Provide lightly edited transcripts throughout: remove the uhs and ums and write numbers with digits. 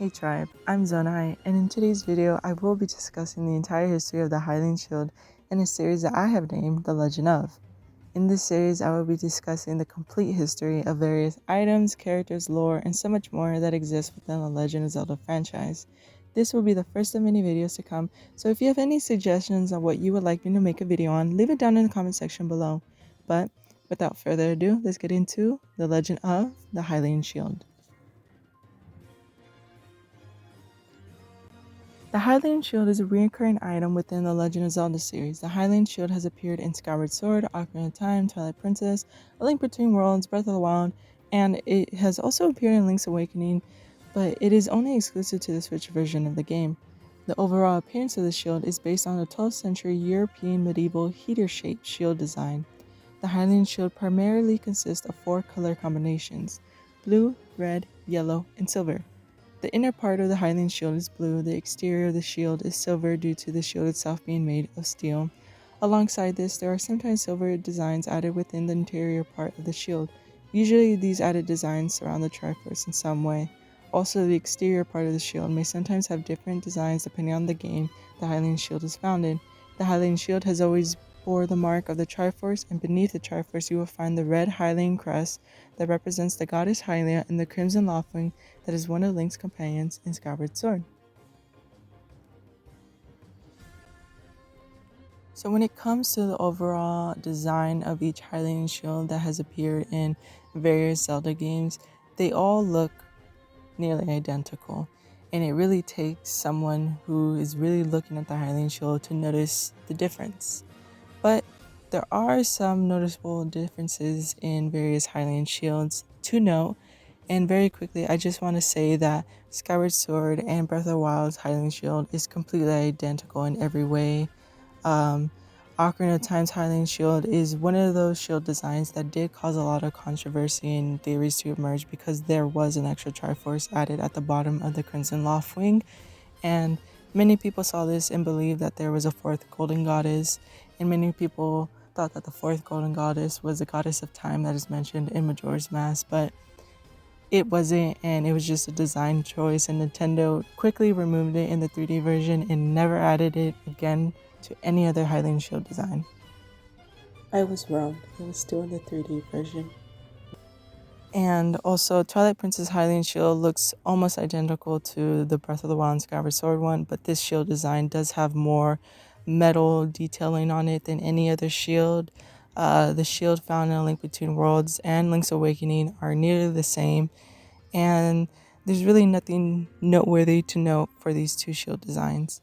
Hey tribe, I'm Zonai, and in today's video I will be discussing the entire history of the Hylian Shield in a series that I have named The Legend of. In this series I will be discussing the complete history of various items, characters, lore, and so much more that exists within the Legend of Zelda franchise. This will be the first of many videos to come, so if you have any suggestions on what you would like me to make a video on, leave it down in the comment section below. But without further ado, let's get into The Legend of the Hylian Shield. The Hylian Shield is a recurring item within the Legend of Zelda series. The Hylian Shield has appeared in Skyward Sword, Ocarina of Time, Twilight Princess, A Link Between Worlds, Breath of the Wild, and it has also appeared in Link's Awakening, but it is only exclusive to the Switch version of the game. The overall appearance of the shield is based on a 12th century European medieval heater-shaped shield design. The Hylian Shield primarily consists of 4 color combinations: blue, red, yellow, and silver. The inner part of the Hylian Shield is blue, the exterior of the shield is silver due to the shield itself being made of steel. Alongside this, there are sometimes silver designs added within the interior part of the shield. Usually these added designs surround the Triforce in some way. Also, the exterior part of the shield may sometimes have different designs depending on the game the Hylian Shield is found in. The Hylian Shield has always bore the mark of the Triforce, and beneath the Triforce you will find the red Hylian crest that represents the goddess Hylia and the crimson Loftwing that is one of Link's companions in Skyward Sword. So when it comes to the overall design of each Hylian Shield that has appeared in various Zelda games, they all look nearly identical, and it really takes someone who is really looking at the Hylian Shield to notice the difference. But there are some noticeable differences in various Hylian Shields to note, and very quickly I just want to say that Skyward Sword and Breath of the Wild's Hylian Shield is completely identical in every way. Ocarina of Time's Hylian Shield is one of those shield designs that did cause a lot of controversy and theories to emerge because there was an extra Triforce added at the bottom of the Crimson Loftwing, and many people saw this and believed that there was a 4th golden goddess, and many people thought that the 4th golden goddess was the goddess of time that is mentioned in Majora's Mask, but it wasn't, and it was just a design choice, and Nintendo quickly removed it in the 3D version and never added it again to any other Hylian Shield design. I was wrong, it was still in the 3D version. And also, Twilight Princess Hylian Shield looks almost identical to the Breath of the Wild and Skyward Sword one, but this shield design does have more metal detailing on it than any other shield. The shield found in A Link Between Worlds and Link's Awakening are nearly the same, and there's really nothing noteworthy to note for these two shield designs.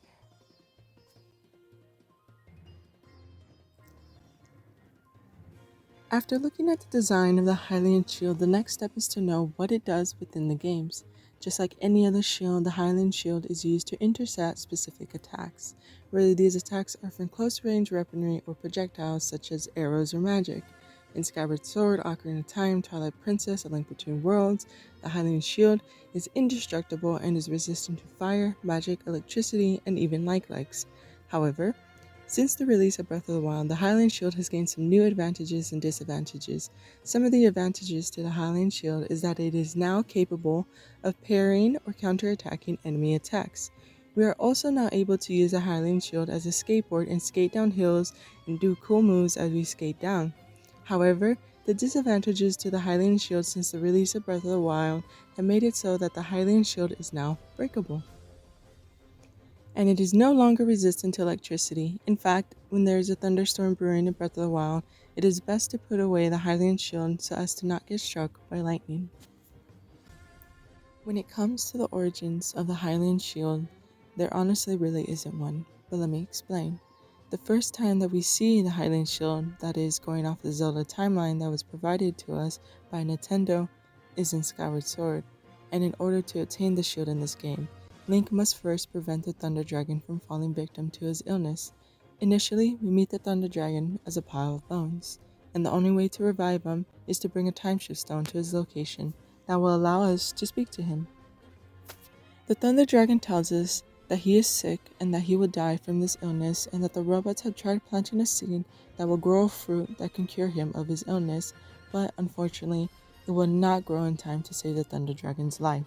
After looking at the design of the Hylian Shield, the next step is to know what it does within the games. Just like any other shield, the Hylian Shield is used to intercept specific attacks, whether these attacks are from close range weaponry or projectiles such as arrows or magic. In Skyward Sword, Ocarina of Time, Twilight Princess, A Link Between Worlds, the Hylian Shield is indestructible and is resistant to fire, magic, electricity, and even light legs. However, since the release of Breath of the Wild, the Hylian Shield has gained some new advantages and disadvantages. Some of the advantages to the Hylian Shield is that it is now capable of parrying or counterattacking enemy attacks. We are also now able to use the Hylian Shield as a skateboard and skate down hills and do cool moves as we skate down. However, the disadvantages to the Hylian Shield since the release of Breath of the Wild have made it so that the Hylian Shield is now breakable, and it is no longer resistant to electricity. In fact, when there is a thunderstorm brewing in Breath of the Wild, it is best to put away the Hylian Shield so as to not get struck by lightning. When it comes to the origins of the Hylian Shield, there honestly really isn't one, but let me explain. The first time that we see the Hylian Shield, that is going off the Zelda timeline that was provided to us by Nintendo, is in Skyward Sword, and in order to obtain the shield in this game, Link must first prevent the Thunder Dragon from falling victim to his illness. Initially, we meet the Thunder Dragon as a pile of bones, and the only way to revive him is to bring a Timeshift Stone to his location that will allow us to speak to him. The Thunder Dragon tells us that he is sick and that he will die from this illness, and that the robots have tried planting a seed that will grow a fruit that can cure him of his illness, but unfortunately, it will not grow in time to save the Thunder Dragon's life.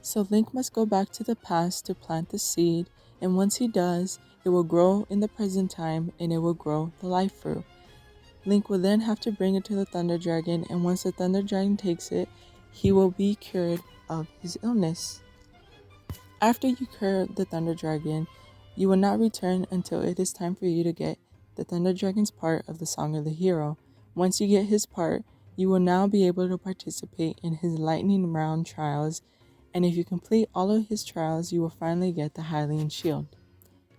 So Link must go back to the past to plant the seed, and once he does, it will grow in the present time and it will grow the life fruit. Link will then have to bring it to the Thunder Dragon, and once the Thunder Dragon takes it, he will be cured of his illness. After you cure the Thunder Dragon, you will not return until it is time for you to get the Thunder Dragon's part of the Song of the Hero. Once you get his part, you will now be able to participate in his Lightning Round trials, and if you complete all of his trials, you will finally get the Hylian Shield.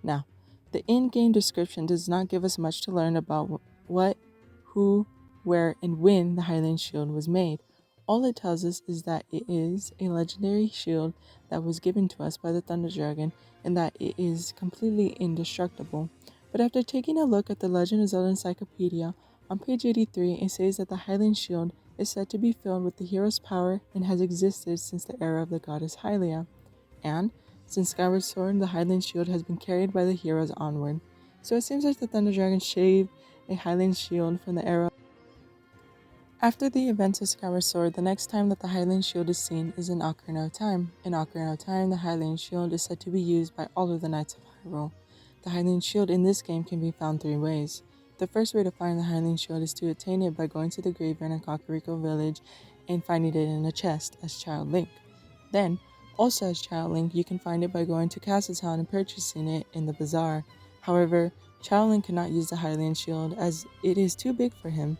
Now, the in-game description does not give us much to learn about what, who, where, and when the Hylian Shield was made. All it tells us is that it is a legendary shield that was given to us by the Thunder Dragon and that it is completely indestructible. But after taking a look at the Legend of Zelda Encyclopedia, on page 83 it says that the Hylian Shield is said to be filled with the hero's power and has existed since the era of the goddess Hylia. And since Skyward Sword, the Hylian Shield has been carried by the heroes onward. So it seems like the Thunder Dragon shaved a Hylian Shield from the era. After the events of Skyward Sword, the next time that the Hylian Shield is seen is in Ocarina of Time. In Ocarina of Time, the Hylian Shield is said to be used by all of the Knights of Hyrule. The Hylian Shield in this game can be found three ways. The first way to find the Hylian Shield is to attain it by going to the graveyard in Kakariko Village and finding it in a chest as Child Link. Then, also as Child Link, you can find it by going to Castletown and purchasing it in the bazaar. However, Child Link cannot use the Hylian Shield as it is too big for him.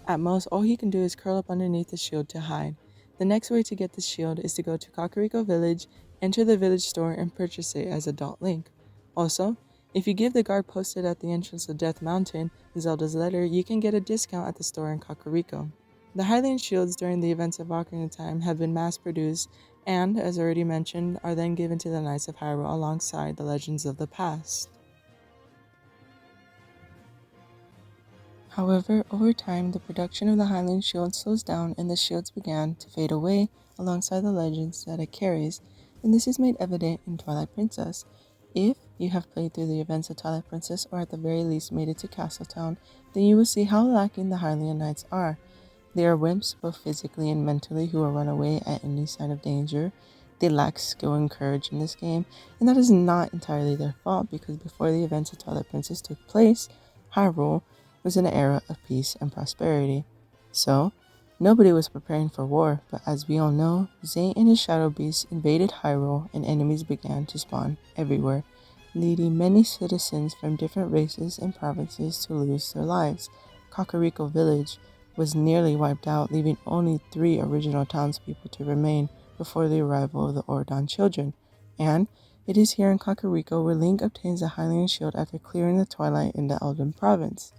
At most, all he can do is curl up underneath the shield to hide. The next way to get the shield is to go to Kakariko Village, enter the village store, and purchase it as Adult Link. Also, if you give the guard posted at the entrance of Death Mountain Zelda's letter, you can get a discount at the store in Kakariko. The Hylian Shields during the events of Ocarina of Time have been mass-produced and, as already mentioned, are then given to the Knights of Hyrule alongside the legends of the past. However, over time, the production of the Hylian Shield slows down and the shields began to fade away alongside the legends that it carries, and this is made evident in Twilight Princess. If you have played through the events of Twilight Princess or at the very least made it to Castletown, then you will see how lacking the Hylian Knights are. They are wimps both physically and mentally who will run away at any sign of danger. They lack skill and courage in this game, and that is not entirely their fault because before the events of Twilight Princess took place, Hyrule was in an era of peace and prosperity. So, nobody was preparing for war, but as we all know, Zay and his Shadow Beasts invaded Hyrule and enemies began to spawn everywhere, leading many citizens from different races and provinces to lose their lives. Kakariko Village was nearly wiped out, leaving only 3 original townspeople to remain before the arrival of the Ordon children. And it is here in Kakariko where Link obtains the Hylian Shield after clearing the Twilight in the Elden Province.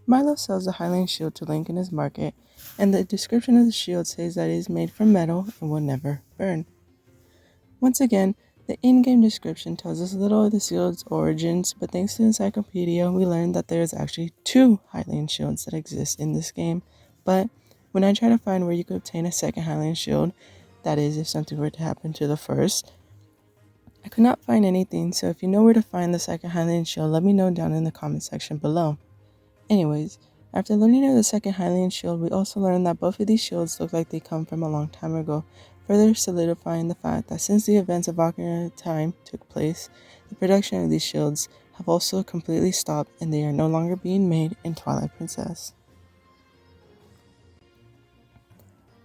Milo sells the Hylian Shield to Link in his market, and the description of the shield says that it is made from metal and will never burn. Once again, the in-game description tells us little of the shield's origins, but thanks to the encyclopedia, we learned that there is actually 2 Hylian Shields that exist in this game. But when I try to find where you could obtain a second Hylian Shield, that is, if something were to happen to the first, I could not find anything, so if you know where to find the second Hylian Shield, let me know down in the comment section below. Anyways, after learning of the second Hylian Shield, we also learned that both of these shields look like they come from a long time ago, further solidifying the fact that since the events of Ocarina of Time took place, the production of these shields have also completely stopped and they are no longer being made in Twilight Princess.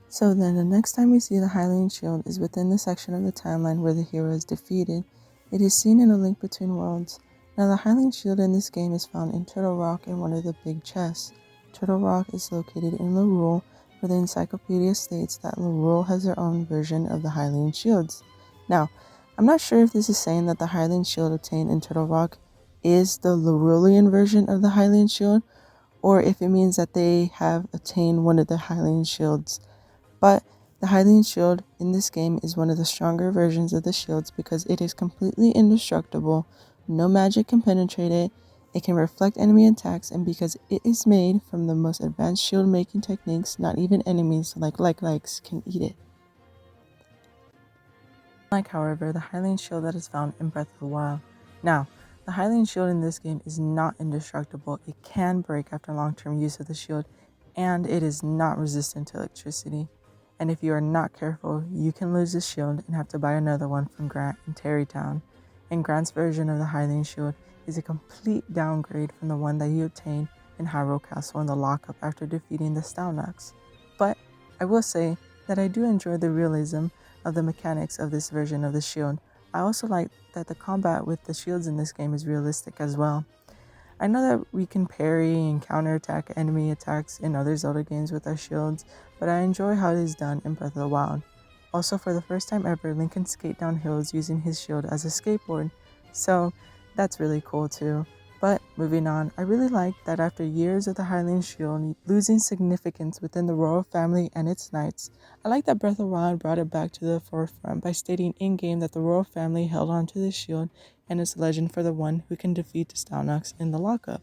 So then, the next time we see the Hylian Shield is within the section of the timeline where the hero is defeated. It is seen in A Link Between Worlds. Now, the Hylian Shield in this game is found in Turtle Rock in one of the big chests. Turtle Rock is located in Lorule, where the encyclopedia states that Lorule has their own version of the Hylian Shields. Now, I'm not sure if this is saying that the Hylian Shield obtained in Turtle Rock is the Lorulean version of the Hylian Shield, or if it means that they have attained one of the Hylian Shields. But the Hylian Shield in this game is one of the stronger versions of the shields because it is completely indestructible, no magic can penetrate it, it can reflect enemy attacks, and because it is made from the most advanced shield making techniques, not even enemies likes can eat it. Unlike, however, the Hylian Shield that is found in Breath of the Wild. Now, the Hylian Shield in this game is not indestructible, it can break after long-term use of the shield, and it is not resistant to electricity. and if you are not careful, you can lose the shield and have to buy another one from Grant in Terrytown. And Grant's version of the Hylian Shield is a complete downgrade from the one that he obtained in Hyrule Castle in the lockup after defeating the Stalnox. But I will say that I do enjoy the realism of the mechanics of this version of the shield. I also like that the combat with the shields in this game is realistic as well. I know that we can parry and counterattack enemy attacks in other Zelda games with our shields, but I enjoy how it is done in Breath of the Wild. Also, for the first time ever, Link can skate down hills using his shield as a skateboard, so that's really cool too. But moving on, I really like that after years of the Hylian Shield losing significance within the royal family and its knights, I like that Breath of the Wild brought it back to the forefront by stating in-game that the royal family held onto the shield and its legend for the one who can defeat the Stalnox in the lockup.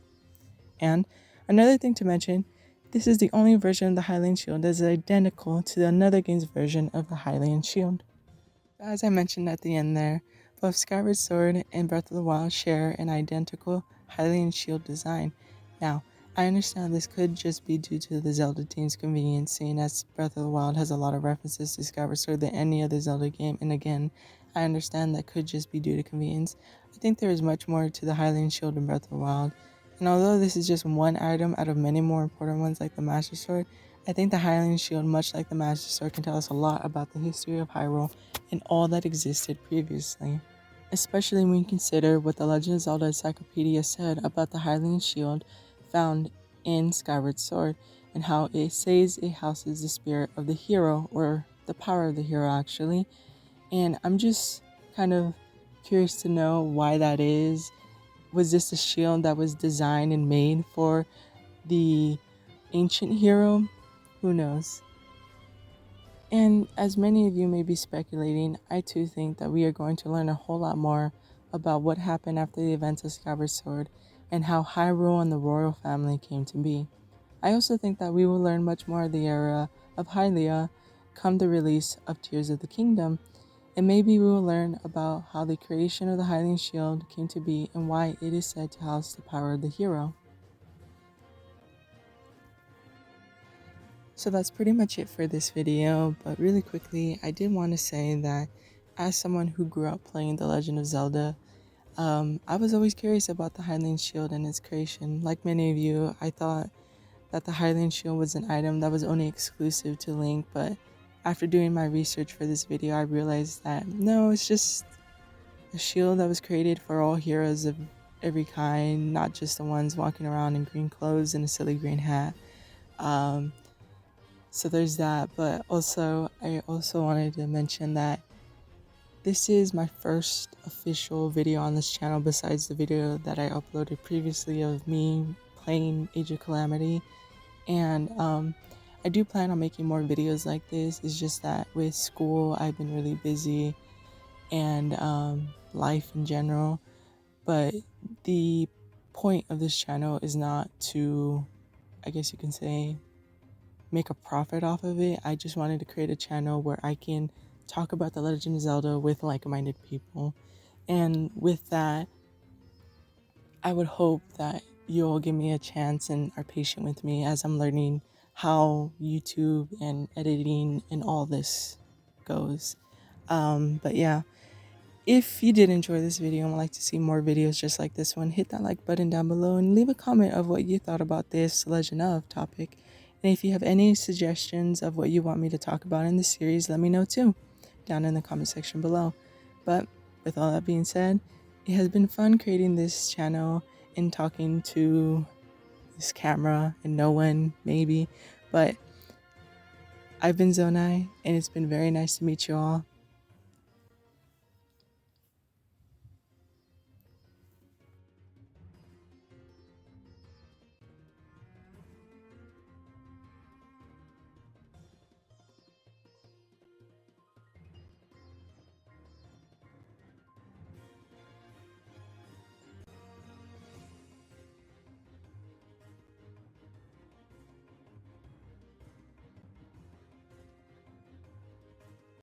And another thing to mention, this is the only version of the Hylian Shield that is identical to another game's version of the Hylian Shield. As I mentioned at the end there, both Skyward Sword and Breath of the Wild share an identical Hylian Shield design. Now, I understand this could just be due to the Zelda team's convenience, seeing as Breath of the Wild has a lot of references to Skyward Sword than any other Zelda game, and again, I understand that could just be due to convenience. I think there is much more to the Hylian Shield in Breath of the Wild, and although this is just one item out of many more important ones like the Master Sword, I think the Hylian Shield, much like the Master Sword, can tell us a lot about the history of Hyrule and all that existed previously. Especially when you consider what the Legend of Zelda Encyclopedia said about the Hylian Shield found in Skyward Sword, and how it says it houses the spirit of the hero, or the power of the hero actually. And I'm just kind of curious to know why that is. Was this a shield that was designed and made for the ancient hero? Who knows? And as many of you may be speculating, I too think that we are going to learn a whole lot more about what happened after the events of Skyward Sword and how Hyrule and the royal family came to be. I also think that we will learn much more of the era of Hylia come the release of Tears of the Kingdom, and maybe we will learn about how the creation of the Hylian Shield came to be and why it is said to house the power of the hero. So that's pretty much it for this video, but really quickly, I did want to say that as someone who grew up playing The Legend of Zelda, I was always curious about the Hylian Shield and its creation. Like many of you, I thought that the Hylian Shield was an item that was only exclusive to Link, but after doing my research for this video, I realized that no, it's just a shield that was created for all heroes of every kind, not just the ones walking around in green clothes and a silly green hat. So there's that, but also I also wanted to mention that this is my first official video on this channel besides the video that I uploaded previously of me playing Age of Calamity, and I do plan on making more videos like this. It's just that with school I've been really busy and life in general, but the point of this channel is not to, I guess you can say, make a profit off of it. I just wanted to create a channel where I can talk about The Legend of Zelda with like-minded people. And with that, I would hope that you'll give me a chance and are patient with me as I'm learning how YouTube and editing and all this goes. But yeah, if you did enjoy this video and would like to see more videos just like this one, hit that like button down below and leave a comment of what you thought about this Legend of topic. And if you have any suggestions of what you want me to talk about in this series, let me know too, down in the comment section below. But with all that being said, it has been fun creating this channel and talking to this camera and no one, maybe. But I've been Zonai, and it's been very nice to meet you all.